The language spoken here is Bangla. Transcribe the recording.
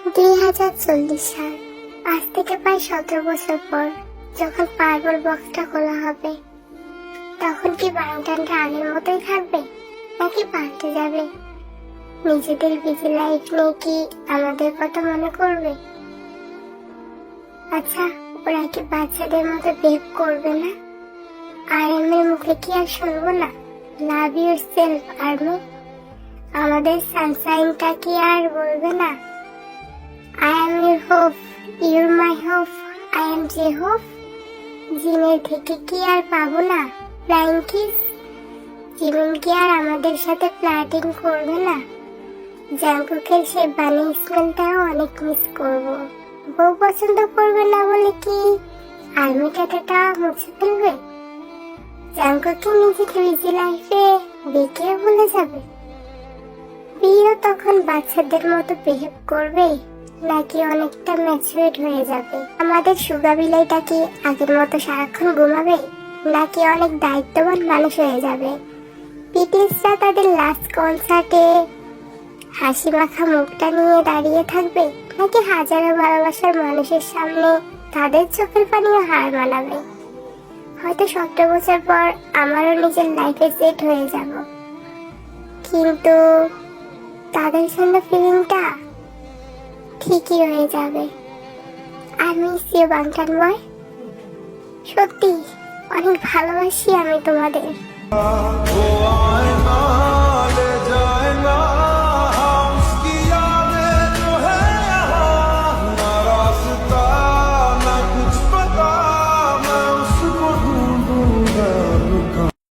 2040 সাল, আজ থেকে প্রায় 17 বছর পর যখন পার্বল বক্সটা খোলা হবে, তখন কি বাংটানটা আগের মতোই থাকবে নাকি পাল্টে যাবে? নিজেদের বিজি লাইফ নিয়ে কি আমাদের কথা মনে করবে? আচ্ছা, ওরা কি বাচ্চাদের মতো বিহেভ করবে না? আর এর মুখে কি আর শুনবো না লাভ ইউর সেলফ আর্মি? আমাদের সানশাইনটা কি আর বলবে না I am your hope, you're my hope, I am J-Hope? জিমের থেকে কি আর পাবো না ফ্লাইং কিস? জীবন কি আর আমাদের সাথে ফ্লার্টিং করবে না? জাঙ্কুকের সেই বানি স্মেলটাও অনেক মিস করবো। বউ পছন্দ করবে না বলে কি আর্মি টাটাটা মুছে ফেলবে? জাঙ্কুকে নিজের বিজি লাইফে বিকে ভুলে যাবে? বিয়েও তখন বাচ্চাদের মতো বিহেভ করবে নাকি অনেকটা ম্যাচুরেট হয়ে যাবে? আমাদের সুগা বিলাইটা কি আগের মতো সারাক্ষণ ঘুমাবে নাকি অনেক দায়িত্ববান মানুষ হয়ে যাবে? বিটিএসরা তাদের লাস্ট কনসার্টে হাসি মাখা মুখটা নিয়ে দাঁড়িয়ে থাকবে নাকি হাজারো ভালোবাসার মানুষের সামনে তাদের চোখের পানিও হার মানাবে? হয়তো 17 বছর পর আমারও নিজের লাইফে সেট হয়ে যাব, কিন্তু তাদের সঙ্গে ফিলিংটা ঠিকই হয়ে যাবে। আমি সে বাংটান বয়, সত্যি অনেক ভালোবাসি আমি তোমাদের।